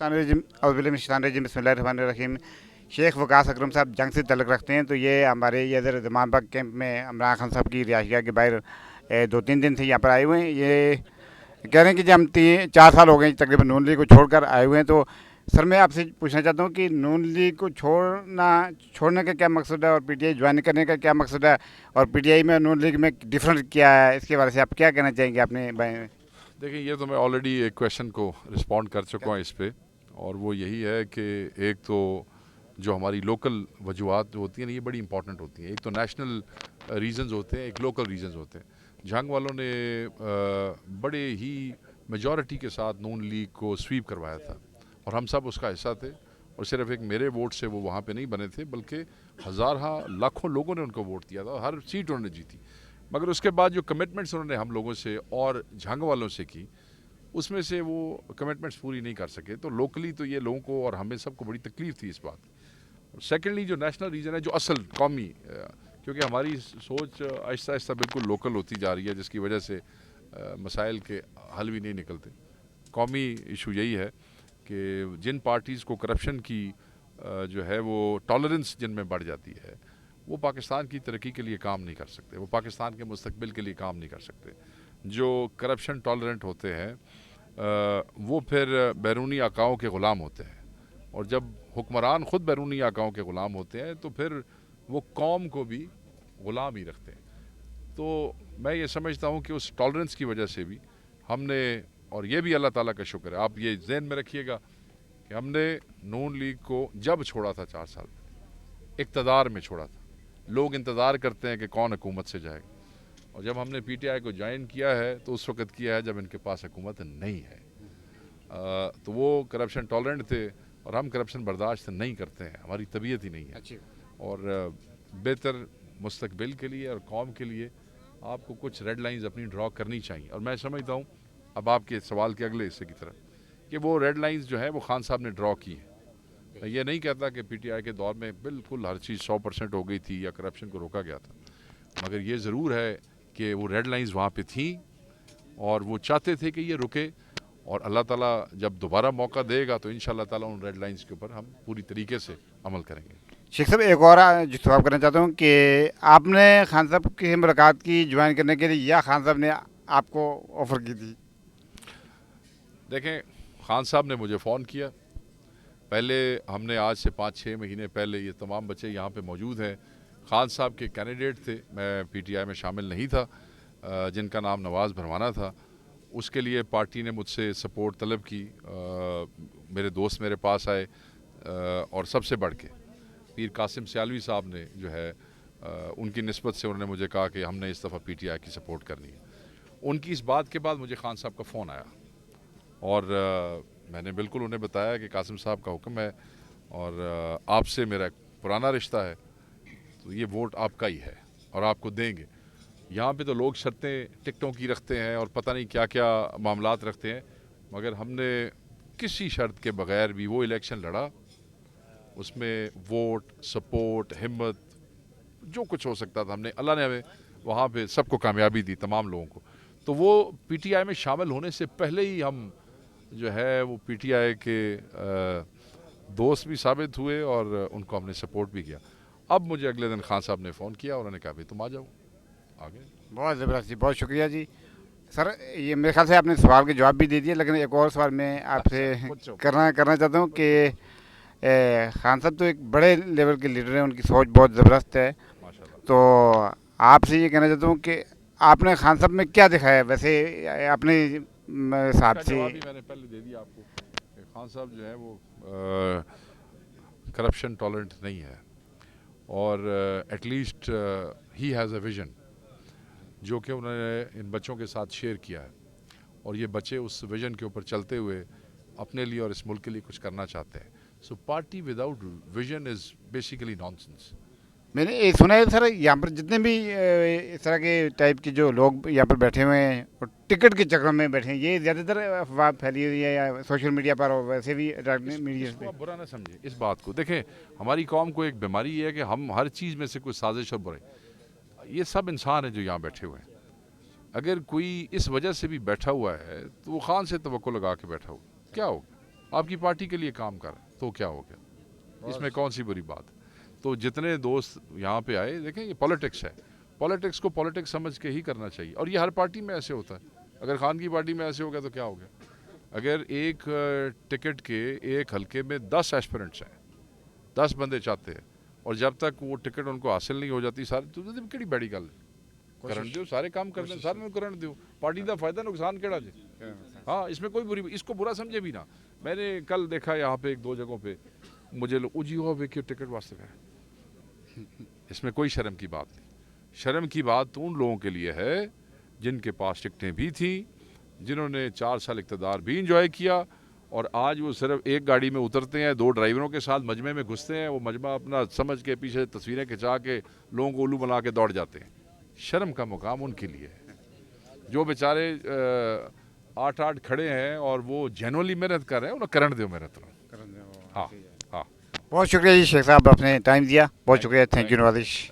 बिस्मिल्लाहिर्रहमानिर्रहीम। शेख वकास अकरम साहब जंग से तल्लुक़ रखते हैं, तो ये हमारे ये इधर इमाम बाग कैंप में इमरान खान साहब की रिहाइशगाह के बाहर 2-3 दिन से यहाँ पर आए हुए हैं। ये कह रहे हैं कि जब हम 3-4 साल हो गए तकरीबन नून लीग को छोड़कर आए हुए हैं, तो सर मैं आपसे पूछना चाहता हूँ कि नून लीग को छोड़ने का क्या मकसद है और पीटीआई ज्वाइन करने का क्या मकसद है, और पीटीआई में नून लीग में डिफरेंस क्या है, इसके बारे से आप क्या कहना चाहेंगे अपने बारे में? देखिए, ये तो मैं ऑलरेडी एक क्वेश्चन को रिस्पॉन्ड कर चुका हूँ इस पे, और वो यही है कि एक तो जो हमारी लोकल वजूहत होती हैं ना, ये बड़ी इंपॉर्टेंट होती हैं। एक तो नेशनल रीजंस होते हैं, एक लोकल रीजंस होते हैं। जंग वालों ने बड़े ही मेजॉरिटी के साथ नून लीग को स्वीप करवाया था, और हम सब उसका हिस्सा थे। और सिर्फ एक मेरे वोट से वो वहाँ पे नहीं बने थे, बल्कि हज़ार लाखों लोगों ने उनको वोट दिया था, हर सीट उन्होंने जीती। मगर उसके बाद जो कमिटमेंट्स उन्होंने हम लोगों से और झंग वालों से की, उसमें से वो कमिटमेंट्स पूरी नहीं कर सके। तो लोकली तो ये लोगों को और हमें सबको बड़ी तकलीफ थी इस बात की। सेकेंडली जो नेशनल रीजन है, जो असल कौमी, क्योंकि हमारी सोच आहिस्ता आहिस्ता बिल्कुल लोकल होती जा रही है, जिसकी वजह से मसाइल के हल भी नहीं निकलते। कौमी इशू यही है कि जिन पार्टीज़ को करप्शन की जो है वो टॉलरेंस जिनमें बढ़ जाती है, वो पाकिस्तान की तरक्की के लिए काम नहीं कर सकते, वो पाकिस्तान के मुस्तकबिल के लिए काम नहीं कर सकते। जो करप्शन टॉलरेंट होते हैं वो फिर बैरूनी आकाओं के ग़ुलाम होते हैं, और जब हुक्मरान ख़ुद बैरूनी आकाओं के ग़ुलाम होते हैं तो फिर वो कौम को भी ग़ुलाम ही रखते हैं। तो मैं ये समझता हूँ कि उस टॉलरेंस की वजह से भी हमने, और ये भी अल्लाह ताला का शुक्र है, आप ये ज़हन में रखिएगा कि हमने नून लीग को जब छोड़ा था 4 साल इक़्तिदार में छोड़ा था। लोग इंतज़ार करते हैं कि कौन हुकूमत से जाएगा, और जब हमने पीटीआई को ज्वाइन किया है तो उस वक्त किया है जब इनके पास हुकूमत नहीं है। तो वो करप्शन टॉलरेंट थे, और हम करप्शन बर्दाश्त नहीं करते हैं, हमारी तबीयत ही नहीं है। और बेहतर मुस्तकबिल के लिए और कौम के लिए आपको कुछ रेड लाइंस अपनी ड्रॉ करनी चाहिए। और मैं समझता हूँ, अब आपके सवाल के अगले हिस्से की तरफ, कि वो रेड लाइंस जो है वो खान साहब ने ड्रॉ की है। मैं ये नहीं कहता कि पीटीआई के दौर में बिल्कुल हर चीज़ 100% हो गई थी या करप्शन को रोका गया था, मगर ये ज़रूर है कि वो रेड लाइंस वहाँ पे थी, और वो चाहते थे कि ये रुके। और अल्लाह ताला जब दोबारा मौका देगा तो इंशाअल्लाह ताला उन रेड लाइंस के ऊपर हम पूरी तरीके से अमल करेंगे। शेख साहब एक और जो सवाल करना चाहता हूँ कि आपने खान साहब की मुलाकात की ज्वाइन करने के लिए, या खान साहब ने आपको ऑफ़र की थी? देखें, खान साहब ने मुझे फ़ोन किया। पहले हमने आज से 5-6 महीने पहले, ये तमाम बच्चे यहाँ पे मौजूद हैं, खान साहब के कैंडिडेट थे, मैं पीटीआई में शामिल नहीं था, जिनका नाम नवाज़ भरवाना था। उसके लिए पार्टी ने मुझसे सपोर्ट तलब की। मेरे दोस्त मेरे पास आए, और सबसे बढ़ के पीर कासिम सियालवी साहब ने जो है उनकी निस्बत से उन्होंने मुझे कहा कि हमने इस दफ़ा पीटीआई की सपोर्ट करनी है। उनकी इस बात के बाद मुझे खान साहब का फ़ोन आया, और मैंने बिल्कुल उन्हें बताया कि कासिम साहब का हुक्म है, और आपसे मेरा एक पुराना रिश्ता है, तो ये वोट आपका ही है और आपको देंगे। यहाँ पे तो लोग शर्तें टिकटों की रखते हैं और पता नहीं क्या क्या मामलात रखते हैं, मगर हमने किसी शर्त के बगैर भी वो इलेक्शन लड़ा। उसमें वोट, सपोर्ट, हिम्मत, जो कुछ हो सकता था हमने, अल्लाह ने हमें वहाँ पे सबको कामयाबी दी, तमाम लोगों को। तो वो पीटीआई में शामिल होने से पहले ही हम जो है वो पीटीआई के दोस्त भी साबित हुए, और उनको हमने सपोर्ट भी किया। अब मुझे अगले दिन खान साहब ने फ़ोन किया, उन्होंने कहा भाई तुम आ जाओ आगे। बहुत ज़बरदस्त जी, बहुत शुक्रिया जी। सर ये मेरे ख्याल से आपने सवाल के जवाब भी दे दिए, लेकिन एक और सवाल मैं आपसे करना चाहता हूँ कि खान साहब तो एक बड़े लेवल के लीडर हैं, उनकी सोच बहुत ज़बरदस्त है। तो आपसे ये कहना चाहता हूँ कि आपने खान साहब में क्या देखा है वैसे अपने हिसाब से? जवाब ही मैंने पहले दे दिया आपको कि खान साहब जो है वो करप्शन टॉलरेंट नहीं है, और at least he has a vision जो कि उन्होंने इन बच्चों के साथ शेयर किया है, और ये बच्चे उस विजन के ऊपर चलते हुए अपने लिए और इस मुल्क के लिए कुछ करना चाहते हैं। So party without vision is basically nonsense. मैंने ये सुना है सर, यहाँ पर जितने भी इस तरह के टाइप के जो लोग यहाँ पर बैठे हुए हैं और टिकट के चक्कर में बैठे हैं, ये ज़्यादातर अफवाह फैली हुई है या सोशल मीडिया पर और वैसे भी मीडिया पे। आप बुरा ना समझें इस बात को। देखें, हमारी कौम को एक बीमारी है कि हम हर चीज़ में से कोई साजिश और बुराई, ये सब इंसान हैं जो यहाँ बैठे हुए हैं। अगर कोई इस वजह से भी बैठा हुआ है तो वो खान से तवक्को लगा के बैठा हुआ, क्या होगा? آپ کی پارٹی کے لیے کام کر رہا ہے تو کیا ہو گیا، اس میں کون سی بری بات ہے؟ تو جتنے دوست یہاں پہ آئے، دیکھیں یہ پولیٹکس ہے، پولیٹکس کو پولیٹکس سمجھ کے ہی کرنا چاہیے، اور یہ ہر پارٹی میں ایسے ہوتا ہے۔ اگر خان کی پارٹی میں ایسے ہو گیا تو کیا ہو گیا؟ اگر ایک ٹکٹ کے ایک حلقے میں 10 ایسپیرنٹس ہیں، 10 بندے چاہتے ہیں، اور جب تک وہ ٹکٹ ان کو حاصل نہیں ہو جاتی سارے، تو کہڑی بڑی گل کرن دیو، سارے کام کرنے سارے میں کرن دیو، پارٹی دا فائدہ نقصان کیڑا جی؟ ہاں، اس میں کوئی بری، اس کو برا سمجھے بھی نہ۔ میں نے کل دیکھا یہاں پہ ایک دو جگہوں پہ مجھے لوگ اجی ہوا وے کے ٹکٹ واسطے گئے، اس میں کوئی شرم کی بات نہیں۔ شرم کی بات تو ان لوگوں کے لیے ہے جن کے پاس ٹکٹیں بھی تھیں، جنہوں نے 4 سال اقتدار بھی انجوائے کیا، اور آج وہ صرف ایک گاڑی میں اترتے ہیں، 2 ڈرائیوروں کے ساتھ مجمع میں گھستے ہیں، وہ مجمع اپنا سمجھ کے پیچھے تصویریں کھنچا کے لوگوں کو الو بنا کے دوڑ جاتے ہیں۔ شرم کا مقام ان کے لیے ہے جو بیچارے 8 کھڑے ہیں اور وہ جینولی محنت کر رہے ہیں، انہیں کرن دیو محنت۔ ہاں ہاں، بہت شکریہ جی شیخ صاحب، آپ نے ٹائم دیا، بہت شکریہ، تھینک یو نوازش۔